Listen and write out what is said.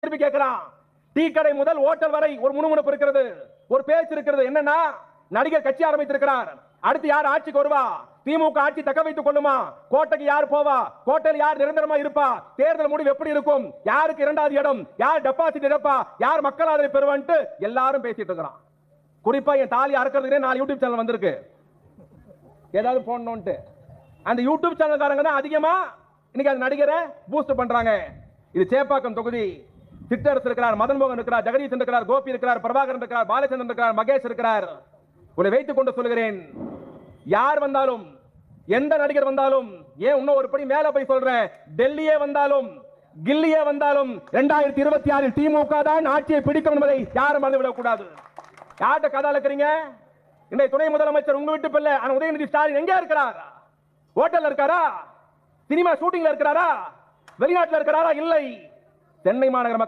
திருப்பி கேட்கிறான். டீ கடை முதல் ஓட்டல் வரை ஒரு முணுமுணுப்பு இருக்கிறது, ஒரு பேச்சு இருக்கிறது. என்னன்னா, நடிகர் கட்சி ஆரம்பித்திருக்கிறார். அடுத்து யார் ஆட்சிக்கு வருவா? திமுக ஆட்சி தக்க வைத்துக் கொள்ளுமா? கோட்டைக்கு யார் போவா? கோட்டையில் யார் நிரந்தரமா இருப்பா? தேர்தல் முடிவு எப்படி இருக்கும்? யாருக்கு இரண்டாவது இடம்? யார் டெபாசிட் இழப்பா? யார் மக்கள் ஆதரவை பெறுவான்ட்டு எல்லாரும் பேசிட்டு இருக்கிறான். குறிப்பா என் தாலி அறக்கிறதுக்கு 4 யூடியூப் சேனல் வந்திருக்கு. ஏதாவது போடணும்ட்டு அந்த யூடியூப் சேனல்காரங்க தான் அதிகமா இன்னைக்கு அந்த நடிகரை பூஸ்ட் பண்றாங்க. இது சேப்பாக்கம் தொகுதி. சித்தரசு இருக்கிறார், மதன் மோகன் இருக்கிறார், ஜெகதீசன் இருக்கிறார், கோபி இருக்கிறார், பிரபாகரன் இருக்கிறார், பாலச்சந்திரன் இருக்கிறார், மகேஷ் இருக்கிறார். உங்களை வைத்துக் கொண்டு சொல்கிறேன், யார் வந்தாலும், எந்த நடிகர் வந்தாலும், ஏன் இன்னும் ஒரு படி மேல போய் சொல்றேன், டெல்லியே வந்தாலும், கில்லியே வந்தாலும் 2026 திமுக தான் ஆட்சியை பிடிக்கும் என்பதை யாரும் மறந்துவிடக் கூடாது. யார்கிட்ட கதை இருக்கிறீங்க? இன்றைய துணை முதலமைச்சர் உங்க வீட்டு பிள்ளை உதயநிதி ஸ்டாலின் எங்க இருக்கிறார்? ஹோட்டல்ல இருக்காரா? சினிமா ஷூட்டிங்ல இருக்கிறாரா? வெளிநாட்டில் இருக்கிறாரா? இல்லை. சென்னை மாநகர மக்கள்